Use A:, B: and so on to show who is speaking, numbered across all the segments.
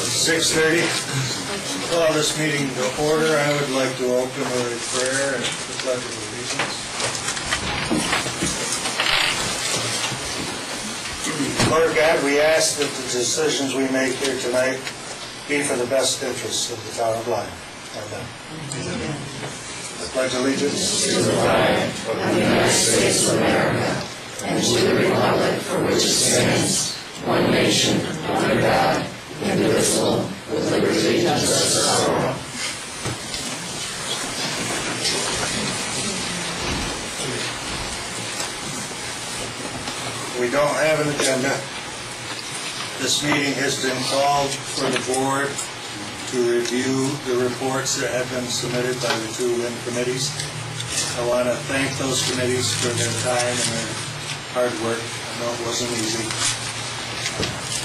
A: 6:30. Call this meeting to order. I would like to open with a prayer and the pledge of allegiance. Lord God, we ask that the decisions we make here tonight be for the best interests of the town of Lyme. Amen. Amen. I pledge allegiance
B: to the flag of the United States of America and to the republic for which it stands, one nation, under God, indivisible, with liberty and justice for all.
A: We don't have an agenda. This meeting has been called for the board to review the reports that have been submitted by the two Wind committees. I want to thank those committees for their time and their hard work. I know it wasn't easy.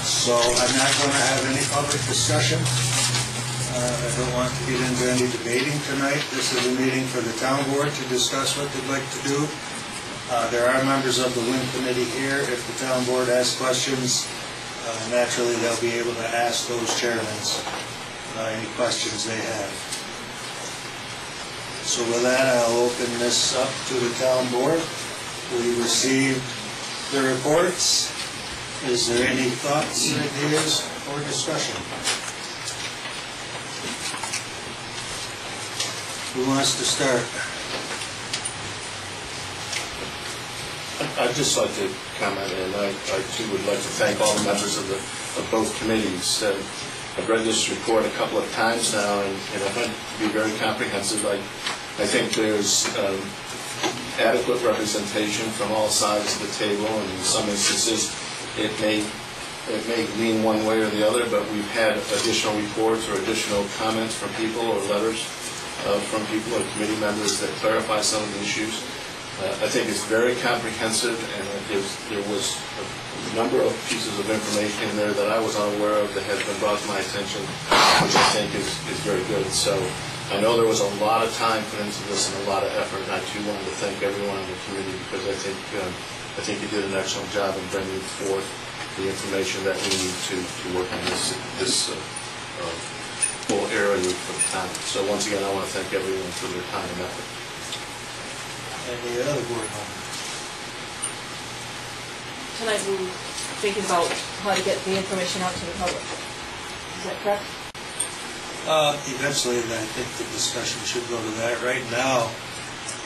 A: So I'm not going to have any public discussion. I don't want to get into any debating tonight. This is a meeting for the town board to discuss what they'd like to do. There are members of the Wind committee here. If the town board asks questions, naturally they'll be able to ask those chairmen any questions they have. So with that, I'll open this up to the town board. We received the reports. Is there any thoughts, ideas, or discussion? Who wants to start?
C: I'd just like to comment, and I too would like to thank all the members of both committees. I've read this report a couple of times now, and I find it to be very comprehensive. I think there's adequate representation from all sides of the table, and in some instances it may lean one way or the other, but we've had additional reports or additional comments from people or letters from people or committee members that clarify some of the issues. I think it's very comprehensive, and there was a number of pieces of information in there that I was unaware of that has been brought to my attention, which I think is very good. So I know there was a lot of time put into this and a lot of effort, and I too wanted to thank everyone in the committee because I think you did an excellent job in bringing forth the information that we need to work on this whole area for the town. So once again, I want to thank everyone for their time and effort.
A: Any other board members?
D: Tonight we're thinking about how to get the information out to the public. Is that correct?
A: Eventually, I think the discussion should go to that. Right now,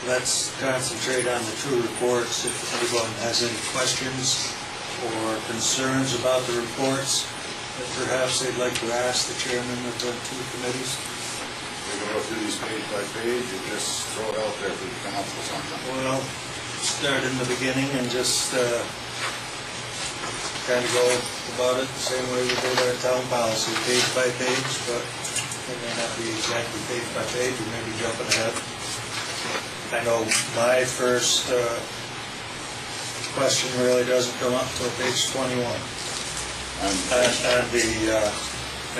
A: let's concentrate on the two reports. If anyone has any questions or concerns about the reports that perhaps they'd like to ask the chairman of the two committees.
E: We're going to go through these page by page and just throw it out there for the council sometime.
A: Well, start in the beginning and just kind of go about it the same way we did our town policy, page by page, but it may not be exactly page by page, we may be jumping ahead. I know my first question really doesn't come up until page 21. And the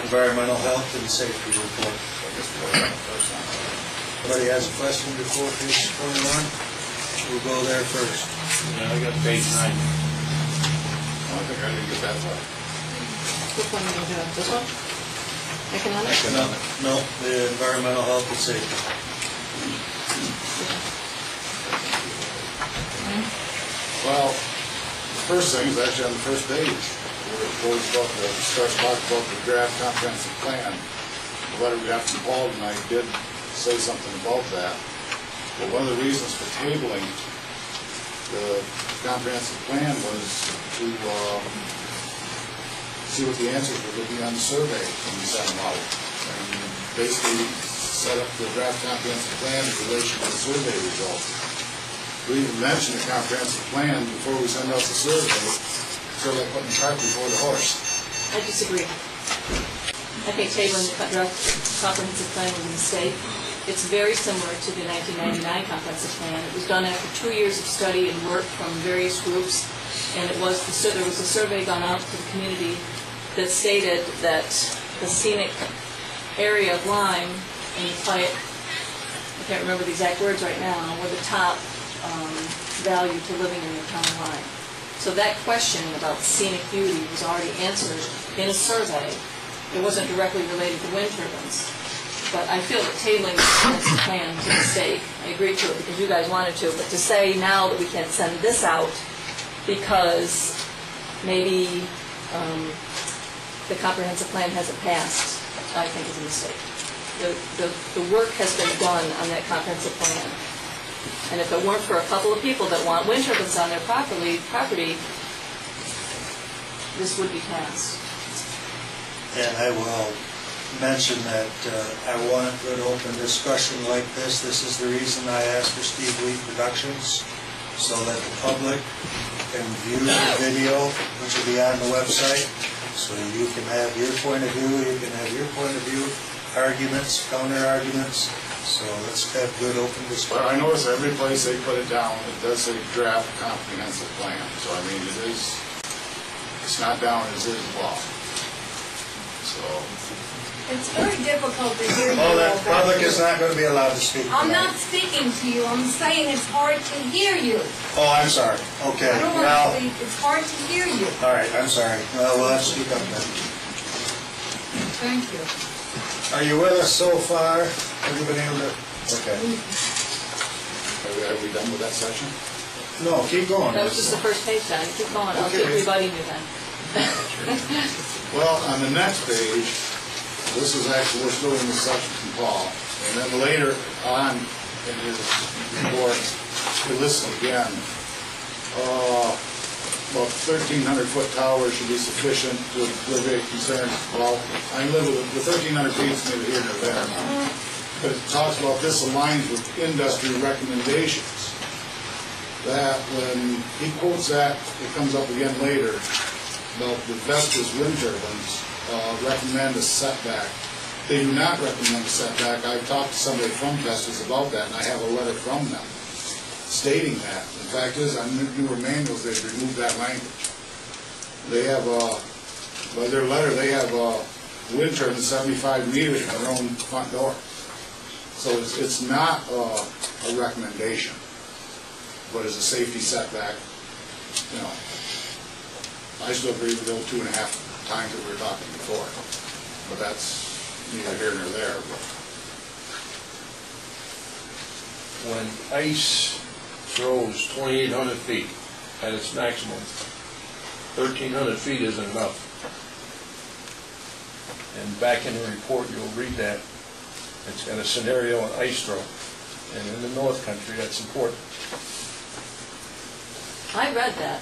A: environmental health and safety report. Somebody has a question before page 21? We'll go there first.
C: Yeah, I got page 9.
E: I think I didn't get that far.
D: Which one are you doing? This one? Economic?
A: No, the environmental health and safety.
E: Well, the first thing is actually on the first page. Where it starts talking about the draft comprehensive plan. The letter we got from Paul tonight did say something about that. But one of the reasons for tabling the comprehensive plan was to see what the answers were going to be on the survey when we sent them out. And basically set up the draft comprehensive plan in relation to the survey results. We even mentioned the comprehensive plan before we send out the survey, so like putting the cart before the horse.
D: I disagree. I think tabling the comprehensive plan was a mistake. It's very similar to the 1999 comprehensive plan. It was done after 2 years of study and work from various groups, and there was a survey gone out to the community that stated that the scenic area of Lyme and the quiet, I can't remember the exact words right now, were the top value to living in the town of Lyme. So that question about scenic beauty was already answered in a survey it wasn't directly related to wind turbines. But I feel that tabling this plan was a mistake. I agreed to it because you guys wanted to, but to say now that we can't send this out because maybe the comprehensive plan hasn't passed, I think is a mistake. The work has been done on that comprehensive plan. And if it weren't for a couple of people that want wind turbines on their property, this would be passed.
A: And I will mention that I want a good open discussion like this. This is the reason I asked for Steve Lee Productions, so that the public can view the video, which will be on the website, so you can have your point of view, you can have your point of view, arguments, counter-arguments. So let's have good open discussion.
E: But I notice every place they put it down, it does say draft comprehensive plan. So I mean, it's not down as is law. So.
B: It's very difficult to hear you.
A: Oh, that
B: all
A: public
B: back.
A: is not going to be allowed to speak.
B: I'm
A: tonight.
B: not speaking to you. I'm saying it's hard to hear you.
A: Oh, I'm sorry. Okay.
B: I don't want
A: Well,
B: to speak. It's hard to hear you.
A: all right, I'm sorry. Well, we'll have to speak up then.
B: Thank you.
A: Are you with us so far? Have you been able to? Okay.
E: Are we done with that section?
A: No, keep going.
D: That was just the first page, John. Keep going. I'll keep
A: Okay.
D: rebutting you then.
E: Well, on the next page, this is actually, we're still in the section from Paul. And then later on in his report, he lists again, about 1,300-foot towers should be sufficient to alleviate concerns. Well, I live with the 1,300 feet, is maybe here or there. But it talks about this aligns with industry recommendations. That when he quotes that, it comes up again later, about the Vestas wind turbines recommend a setback. They do not recommend a setback. I've talked to somebody from Vestas about that, and I have a letter from them stating that. The fact is, on newer manuals, they've removed that language. They have, by their letter, they have wind turbines 75 meters from their own front door. So it's not a recommendation, but as a safety setback, you know. I still agree with the old 2.5 times that we were talking before, but that's neither here nor there. But
F: When ice throws 2,800 feet at its maximum, 1,300 feet isn't enough. And back in the report, you'll read that. It's got a scenario on ice throw. And in the North Country, that's important.
D: I read that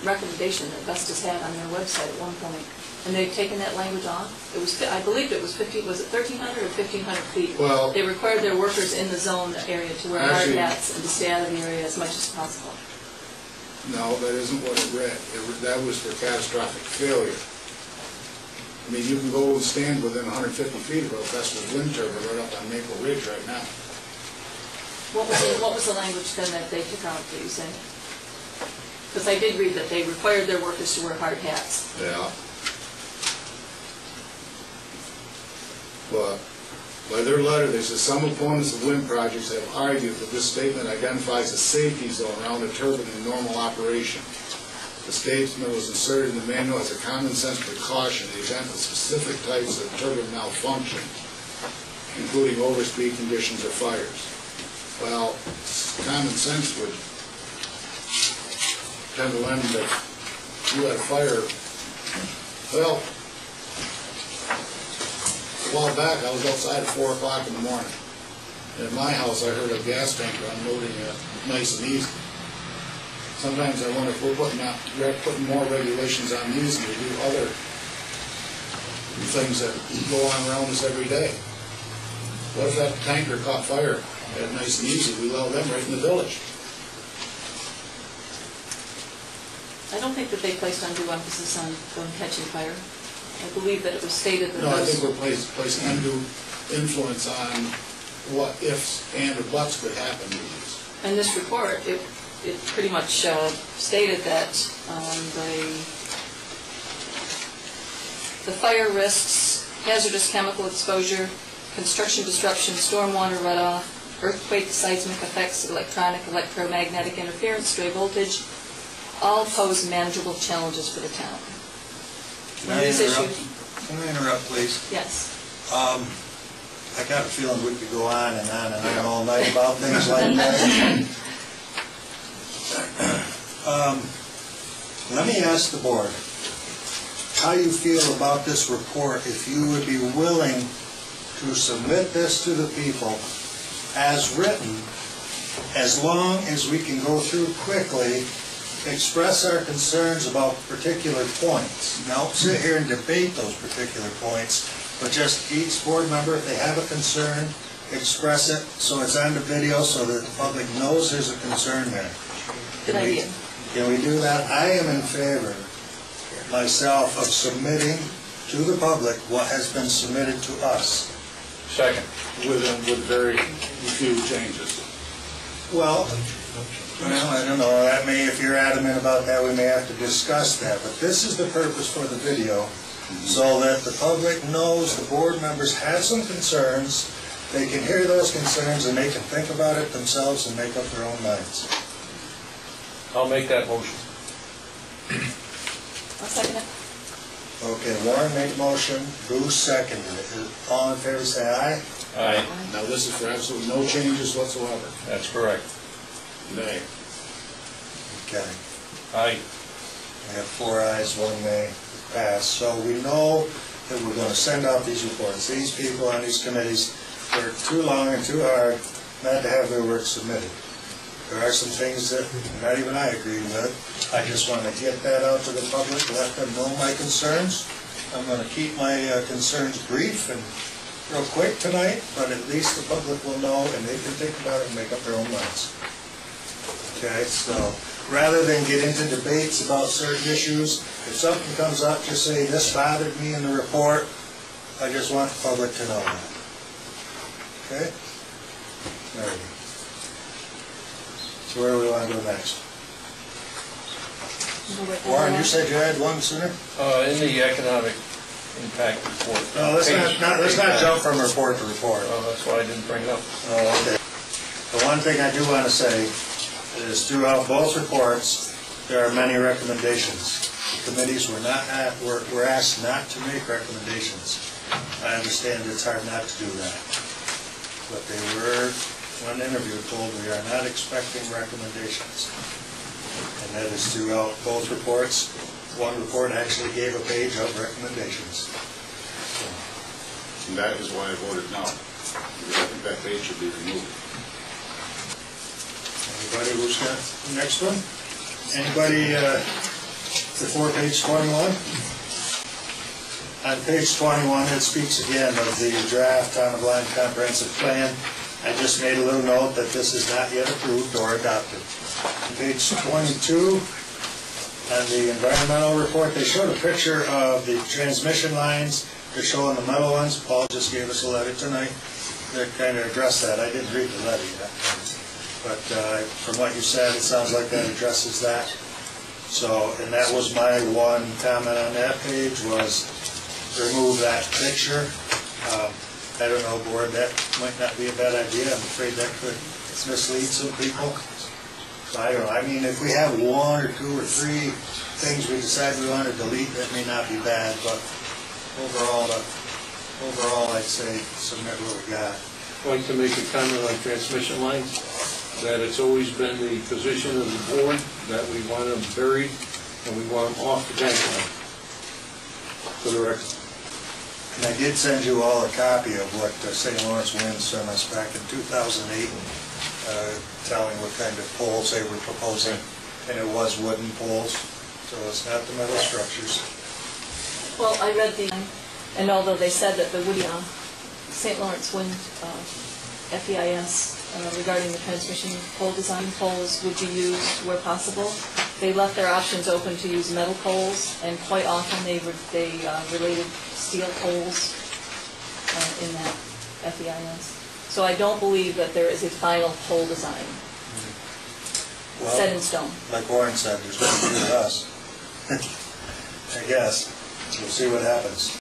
D: recommendation that Vestas had on their website at one point, and they've taken that language off. It was, I believed it was 15, was it 1,300 or 1,500 feet?
E: Well,
D: they required their workers in the zone area to wear hard
E: actually,
D: hats and to stay out of the area as much as possible.
E: no, that isn't what it read. That was for catastrophic failure. I mean, you can go and stand within 150 feet of a Vestas wind turbine right up on Maple Ridge right now.
D: What was the language then that they took out, that you say? Because I did read that they required their workers to wear hard hats.
E: Yeah. But by their letter, they said some opponents of wind projects have argued that this statement identifies a safety zone around a turbine in normal operation. The statement was inserted in the manual as a common sense precaution in the event of specific types of turbine malfunction, including overspeed conditions or fires. Well, common sense would tend to lend that you had a fire. Well, a while back, I was outside at 4 o'clock in the morning. And at my house, I heard a gas tanker unloading nice and easy. Sometimes I wonder if we're putting more regulations on these than we do other things that go on around us every day. What if that tanker caught fire at nice and easy? We allow them right in the village.
D: I don't think that they placed undue emphasis on catching fire. I believe that it was stated that
E: No, I think
D: those...
E: we're placing undue influence on what ifs and or buts could happen to these.
D: In this report, it pretty much stated that the fire risks, hazardous chemical exposure, construction disruption, stormwater runoff, earthquake, seismic effects, electronic, electromagnetic interference, stray voltage, all pose manageable challenges for the town.
A: Can I interrupt? Can I interrupt, please?
D: Yes.
A: I got a feeling we could go on and on all night about things like that. Let me ask the board how you feel about this report, if you would be willing to submit this to the people as written, as long as we can go through quickly, express our concerns about particular points. Now, sit here and debate those particular points, but just each board member, if they have a concern, express it so it's on the video so that the public knows there's a concern there.
D: Good idea.
A: Can we do that? I am in favor, myself, of submitting to the public what has been submitted to us.
F: Second.
E: With very few changes.
A: Well, I don't know, that may, if you're adamant about that, we may have to discuss that, but this is the purpose for the video, so that the public knows the board members have some concerns, they can hear those concerns, and they can think about it themselves and make up their own minds.
F: I'll make that motion.
D: I'll second it.
A: Okay, Warren made the motion, Bruce seconded it. All in favor, say aye.
F: Aye.
E: Now, this is for absolutely no changes whatsoever.
F: That's correct.
E: Nay.
A: Okay.
F: Aye.
A: We have 4 ayes, 1 nay, pass. So we know that we're going to send out these reports. These people on these committees work too long and too hard not to have their work submitted. There are some things that not even I agree with. I just want to get that out to the public, let them know my concerns. I'm going to keep my concerns brief and real quick tonight, but at least the public will know and they can think about it and make up their own minds. Okay, so rather than get into debates about certain issues, if something comes up, just say, this bothered me in the report. I just want the public to know that. Okay? All right. So where do we want to go next? Warren, you said you had one sooner?
F: In the economic impact report.
A: No, let's not jump from report to report.
F: Oh, that's why I didn't bring it up.
A: Oh, okay. The one thing I do want to say is throughout both reports, there are many recommendations. The committees were asked not to make recommendations. I understand it's hard not to do that. But they were, when interviewed, told we are not expecting recommendations. And that is throughout both reports. One report actually gave a page of recommendations.
E: And that is why I voted no. Because I think that page should be removed.
A: Anybody who's got the next one? Anybody before page 21? On page 21, it speaks again of the draft Town of Lyme Comprehensive Plan. I just made a little note that this is not yet approved or adopted. On page 22, on the environmental report, they showed a picture of the transmission lines. They're showing the metal ones. Paul just gave us a letter tonight that kind of addressed that. I didn't read the letter yet. But from what you said, it sounds like that addresses that. So, and that was my one comment on that page, was remove that picture. I don't know, board, that might not be a bad idea. I'm afraid that could mislead some people. So I don't know. I mean, if we have 1 or 2 or 3 things we decide we want to delete, that may not be bad. But overall, I'd say submit what we got.
F: I'd like to make a comment on transmission lines, that it's always been the position of the board that we want them buried and we want them off the bank line. For the record.
A: And I did send you all a copy of what St. Lawrence Wind sent us back in 2008, telling what kind of poles they were proposing, and it was wooden poles, so it's not the metal structures.
D: Well, I read and although they said that the Woody St. Lawrence Wind FEIS regarding the transmission pole design, poles would be used where possible. They left their options open to use metal poles, and quite often they related steel poles in that FEIS. So I don't believe that there is a final pole design set in stone.
A: Like Warren said, there's going to be with us. I guess. We'll see what happens.